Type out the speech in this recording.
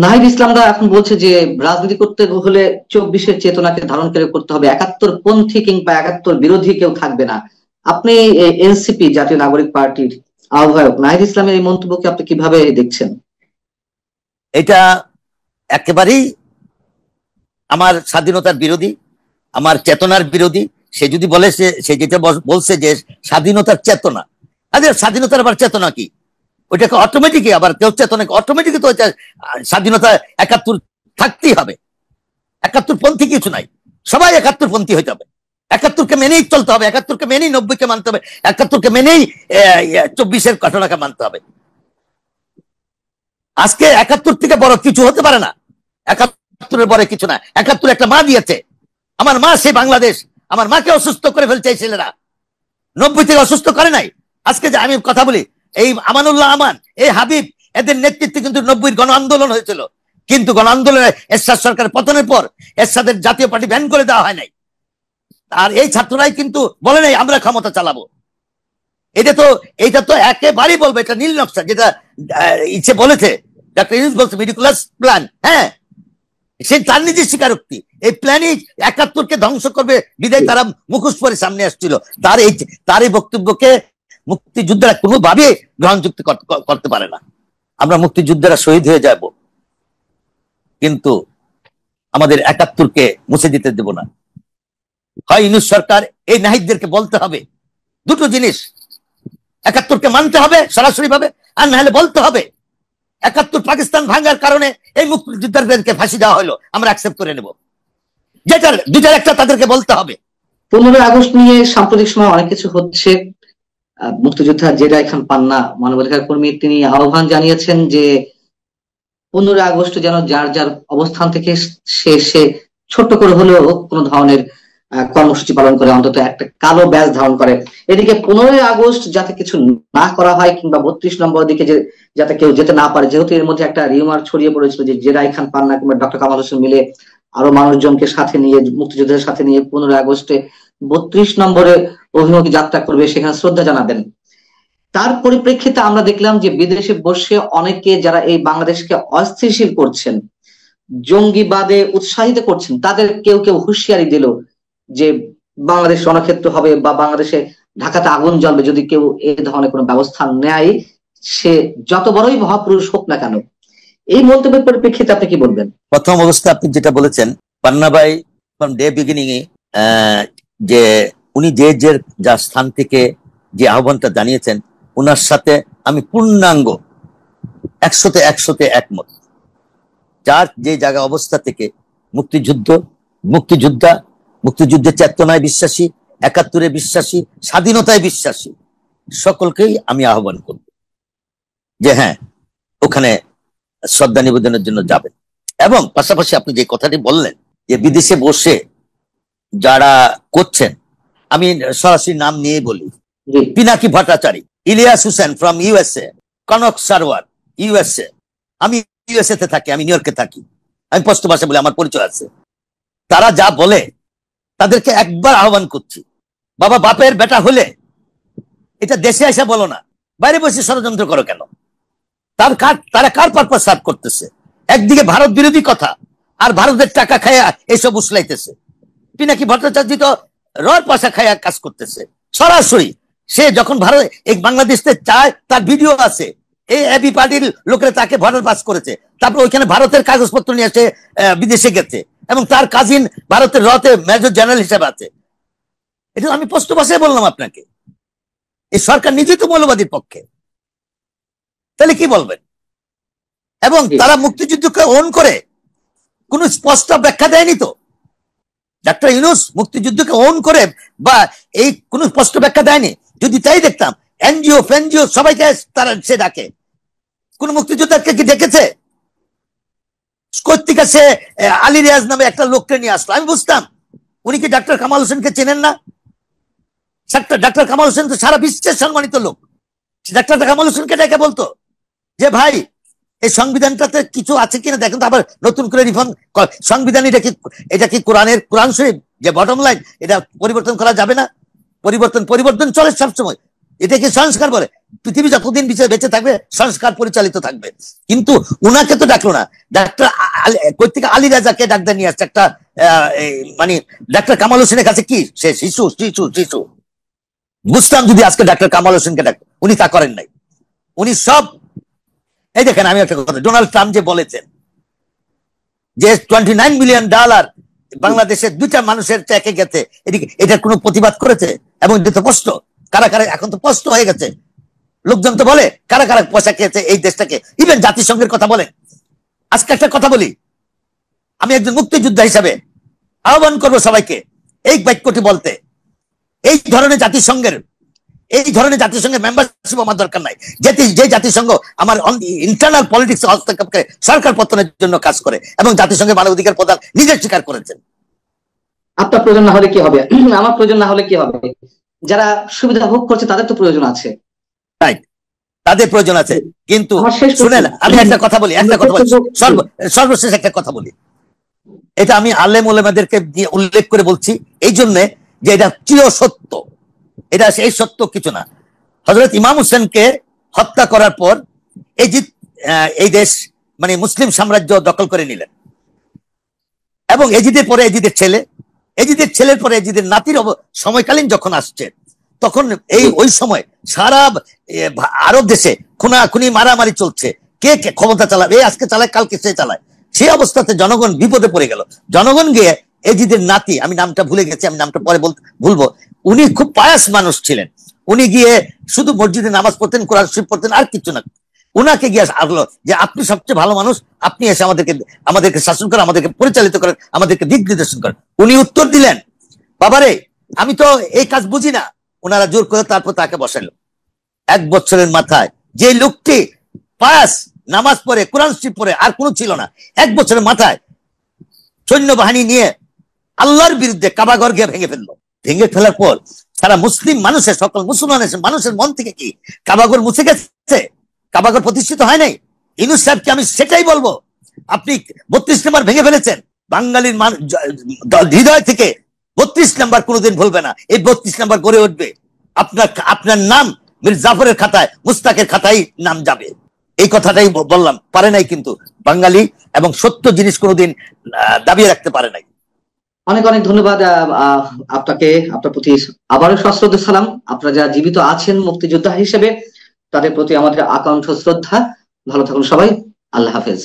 নাহিদ ইসলামরা এখন বলছে যে রাজনীতি করতে হলে 24-এর চেতনাকে ধারণ করে করতে হবে, 71 পন্থী কিংবা 71 বিরোধী কেউ থাকবে না। আপনি এনসিপি জাতীয় নাগরিক পার্টির আহ্বায়ক নাহিদ ইসলামের এই মন্তব্যকে আপনি কিভাবে দেখছেন? এটা একেবারেই আমার স্বাধীনতার বিরোধী, আমার চেতনার বিরোধী। সে যদি বলে সে যেটা বলছে যে স্বাধীনতার চেতনা, আরে স্বাধীনতার আবার চেতনা কি? ওইটাকে অটোমেটিকই আবার কেউ চেতনাকে অটোমেটিকই তো স্বাধীনতা 71 থাকতেই হবে। 71 পন্থী কিছু নাই, সবাই 71 পন্থী হইতে হবে। 71কে মেনেই চলতে হবে, 71কে মেনেই 90কে মানতে হবে, 71কে মেনেই 24-এর ঘটনাকে মানতে হবে। আজকে 71 থেকে বড় কিছু হতে পারে না, 71-এর বড় কিছু না। 71 একটা মা দিয়েছে, আমার মা সেই বাংলাদেশ। আমার মাকে অসুস্থ করে ফেলছে এই ছেলেরা, 90 থেকে অসুস্থ করে নাই। আজকে যে আমি কথা বলি, এই আমানুল্লাহ আমান, এই হাবিব, এদের নেতৃত্বে কিন্তু 90-এর গণ আন্দোলন হয়েছিল। কিন্তু গণ আন্দোলনে এরশাদ সরকার পতনের পর এরশাদের জাতীয় পার্টি ব্যান করে দেওয়া হয় নাই। আর এই ছাত্ররাই কিন্তু বলে নাই আমরা ক্ষমতা চালাবো। এটা তো একেবারেই বলবো এটা নীল নকশা, যেটা ইচ্ছে বলেছে ডাক্তার ইউনূস বলছে মেডিকুলাস প্ল্যান। হ্যাঁ, সে তার নিজের স্বীকারোক্তি। এই প্ল্যানই 71কে ধ্বংস করবে বিদায় তারা মুখোশ পরে সামনে আসছিল। তার এই বক্তব্যকে মুক্তিযোদ্ধারা কোনোভাবে গ্রহণযুক্ত করতে পারে না। আমরা মুক্তিযোদ্ধারা শহীদ হয়ে যাব, কিন্তু আমাদের 71কে মুছে দিতে দেব না। হয় ইউনূস সরকার এই নাহিদদেরকে বলতে হবে দুটো জিনিস, 71কে মানতে হবে সরাসরি ভাবে, আর না হলে বলতে হবে 71 পাকিস্তান ভাঙার কারণে এই মুক্তিযোদ্ধাদেরকে ফাঁসি দেওয়া হলো, আমরা অ্যাকসেপ্ট করে নেব। দুটার একটা তাদেরকে বলতে হবে। 15 আগস্ট নিয়ে সাম্প্রতিক সময় অনেক কিছু হচ্ছে। মুক্তিযোদ্ধা জেরাই খান পান্না মানবাধিকার কর্মী, তিনি আহ্বান জানিয়েছেন যে 15 আগস্ট যেন যার যার অবস্থান থেকে সে ছোট্ট করে হলেও কোনো ধরনের কর্মসূচি পালন করে, অন্তত একটা কালো ব্যাজ ধারণ করে। এদিকে 15 আগস্ট যাতে কিছু না করা হয় কিংবা 32 নম্বর দিকে যাতে কেউ যেতে না পারে, যেহেতু এর মধ্যে একটা রিউমার ছড়িয়ে পড়েছিল যে জেরাই খান পান্না কিংবা ডক্টর কামাল হোসেন মিলে আরো মানুষজনকে সাথে নিয়ে, মুক্তিযোদ্ধাদের সাথে নিয়ে 15 আগস্টে 32 নম্বরে অভিমুখী যাত্রা করবে, সেখানে শ্রদ্ধা জানাবেন। তার পরিপ্রেক্ষিতে আমরা দেখলাম যে বিদেশে বসে অনেকে যারা এই বাংলাদেশকে অস্থিতিশীল করছেন, জঙ্গিবাদে উৎসাহিত করছেন, তাদের কেউ কেউ হুঁশিয়ারি দিল যে বাংলাদেশ রণক্ষেত্র হবে বা বাংলাদেশে ঢাকাতে আগুন জ্বলবে যদি কেউ এই ধরনের কোনো ব্যবস্থা নেয়, সে যত বড়ই মহাপুরুষ হোক না কেন। এই মন্তব্যের পরিপ্রেক্ষিতে আপনি কি বলবেন? প্রথম অবস্থা আপনি যেটা বলেছেন, পান্না ভাই ফ্রম ডে বিগিনিং এ যে উনি যা স্থান থেকে যে আহ্বানটা জানিয়েছেন, উনার সাথে আমি পূর্ণাঙ্গ 100-তে একমত। যার যে জায়গা অবস্থা থেকে মুক্তিযুদ্ধের চেতনায় বিশ্বাসী, 71-এ বিশ্বাসী, স্বাধীনতায় বিশ্বাসী সকলকেই আমি আহ্বান করব যে হ্যাঁ, ওখানে শ্রদ্ধা নিবেদনের জন্য যাবেন। এবং পাশাপাশি আপনি যে কথাটি বললেন যে বিদেশে বসে যারা করছেন, আমি সরাসরি নাম নিয়ে বলি, Pinaki Bhattacharya, Ilias Hussain from USA, Kanak Sarwar USA. আমি ইউএসএ তে থাকি, আমি নিউ ইয়র্কে থাকি, আমি স্পষ্ট ভাষায় বলে আমার পরিচয় আছে। তারা যা বলে তাদেরকে একবার আহ্বান করছি, বাবা বাপের বেটা হলে এটা দেশে এসে বলো না, বাইরে বসে ষড়যন্ত্র করো কেন? তারা কার পারপাস সার্ভ করতেছে? একদিকে ভারত বিরোধী কথা, আর ভারতের টাকা খায়া এসব উসলাইতেছে। পিনাকি ভট্টাচার্য তো রর পয়সা খায়া কাজ করতেছে সরাসরি। সে যখন ভারত এই বাংলাদেশে চায়, তার ভিডিও আছে, এই এবি পার্টির লোকেরা তাকে ভোটার পাস করেছে, তারপর ওইখানে ভারতের কাগজপত্র নিয়ে এসে বিদেশে গেছে, এবং তার কাজিন ভারতের রতে মেজর জেনারেল হিসেবে আছে। এটা আমি স্পষ্ট ভাষায় বললাম আপনাকে। এই সরকার নিজেই তো মৌলবাদীর পক্ষে, তাহলে কি বলবেন? এবং তারা মুক্তিযুদ্ধকে ওন করে কোন স্পষ্ট ব্যাখ্যা দেয়নি তো। ডাক্তার ইউনূস মুক্তিযুদ্ধকে ওন করে বা এই কোন স্পষ্ট ব্যাখ্যা দেয়নি। যদি তাই দেখতাম, এনজিও ফেনজিও সবাইকে তারা সে ডাকে, কোন মুক্তিযোদ্ধাকে কি দেখেছে? কর্তিকা সে আলী রিয়াজ নামে একটা লোককে নিয়ে আসলো, আমি বুঝতাম উনি কি ডাক্তার কামাল হোসেনকে চেনেন না? ডাক্তার কামাল হোসেন তো সারা বিশ্বের সম্মানিত লোক। ডাক্তার কামাল হোসেনকে ডেকে বলতো যে ভাই, এই সংবিধানটাতে কিছু আছে কিনা দেখেন তো, আবার নতুন করে রিফর্ম সংবিধান, এটা কি কোরআন শরীফ যে বটম লাইন, এটা পরিবর্তন করা যাবে না? পরিবর্তন চলে সবসময়। এটাকে সংস্কার বলে। পৃথিবী যতদিন বেঁচে থাকবে সংস্কার পরিচালিত থাকবে। কিন্তু উনাকে তো ডাকলো না, ডাক্তার কর্তৃক আলী রাজাকে ডাক্তার নিয়ে আসছে একটা মানে ডাক্তার কামাল হোসেনের কাছে কি সে শিশু শিশু শিশু বুঝতাম যদি আজকে ডাক্তার কামাল হোসেনকে ডাক, উনি তা করেন নাই। উনি সব এই দেখেন, আমি একটা কথা, ডোনাল্ড ট্রাম্প যে বলেছেন যে $29 মিলিয়ন বাংলাদেশের 2টা মানুষের চেকে গেছে, এটার কোনো প্রতিবাদ করেছে? এবং এটা তো স্পষ্ট, কারা কারা, এখন তো স্পষ্ট হয়ে গেছে, লোকজন তো বলে কারা কারা পয়সা খেয়েছে এই দেশটাকে, ইভেন জাতিসংঘের কথা বলেন। আজকে একটা কথা বলি, আমি একজন মুক্তিযোদ্ধা হিসাবে আহ্বান করবো সবাইকে এই বাক্যটি বলতে, এই ধরনের জাতিসংঘের মেম্বারশিপ আমার দরকার নাই, যে জাতিসংঘ আমার ইন্টারনাল পলিটিক্স হস্তক্ষেপ করে সরকার পতনের জন্য কাজ করে এবং জাতিসংঘের মানবাধিকার প্রধান নিজে স্বীকার করেছেন। আপনার প্রয়োজন না হলে কি হবে? আমার প্রয়োজন না হলে কি হবে? যারা সুবিধা ভোগ করছে তাদের তো প্রয়োজন আছে, রাইট, তাদের প্রয়োজন আছে। কিন্তু শুনেন, আমি একটা কথা বলি, সর্বশেষ একটা কথা বলি, এটা আমি আলেম ওলামাদেরকে দিয়ে উল্লেখ করে বলছি এই জন্য যে এটা চির সত্য, এটা এই সত্য কিছু না। হযরত ইমাম হোসেনকে হত্যা করার পর এই দেশ মানে মুসলিম সাম্রাজ্য দখল করে নিলেন, এবং এজিদের পরে এজিদের ছেলের পরে এজিদের নাতির সময়কালীন যখন আসছে, তখন ওই সময় সারা আরব দেশে খুনাখুনি মারামারি চলছে, কে কে ক্ষমতা চালাবে, আজকে চালায় কালকে সে চালায়। সেই অবস্থাতে জনগণ বিপদে পড়ে গেল। জনগণ গিয়ে এজিদের নাতি, আমি নামটা ভুলে গেছি, আমি নামটা পরে ভুলবো, উনি খুব পায়াস মানুষ ছিলেন, উনি গিয়ে শুধু মসজিদে নামাজ পড়তেন, কোরআন শরীফ পড়তেন, আর কিছু না। উনাকে গিয়ে আসলো যে আপনি সবচেয়ে ভালো মানুষ, আপনি এসে আমাদেরকে শাসন করেন, আমাদেরকে পরিচালিত করেন, আমাদেরকে দিক নির্দেশন করেন। উনি উত্তর দিলেন, বাবারে আমি তো এই কাজ বুঝি না। ওনারা জোর করে তারপর তাকে বসাইল। 1 বছরের মাথায় যে লোকটি পায়াস নামাজ পড়ে কোরআন শরীফ পড়ে আর কোনো ছিল না, 1 বছরের মাথায় সৈন্যবাহিনী নিয়ে আল্লাহর বিরুদ্ধে কাবাঘর গিয়ে ভেঙে ফেললো। ভেঙে ফেলার পর সারা মুসলিম মানুষের, সকল মুসলমানের মানুষের মন থেকে কি কাবাঘর মুছে গেছে? কাবাঘর প্রতিষ্ঠিত হয় নাই? ইউনূস সাহেবকে আমি সেটাই বলবো, আপনি 32 নম্বর ভেঙে ফেলেছেন, বাঙালির হৃদয় থেকে 32 নম্বর কোনোদিন ভুলবে না। এই 32 নম্বর গড়ে উঠবে, আপনার নাম মীর জাফরের খাতায়, মুস্তাকের খাতায় নাম যাবে। এই কথাটাই বললাম, পারে নাই কিন্তু বাঙালি, এবং সত্য জিনিস কোনোদিন দাবিয়ে রাখতে পারে নাই। অনেক অনেক ধন্যবাদ আপনাকে, আপনার প্রতি আবারও সশ্রদ্ধ সালাম। আপনারা যারা জীবিত আছেন মুক্তিযোদ্ধা হিসেবে, তাদের প্রতি আমাদের আকাঙ্ক্ষা শ্রদ্ধা। ভালো থাকুন সবাই, আল্লাহ হাফেজ।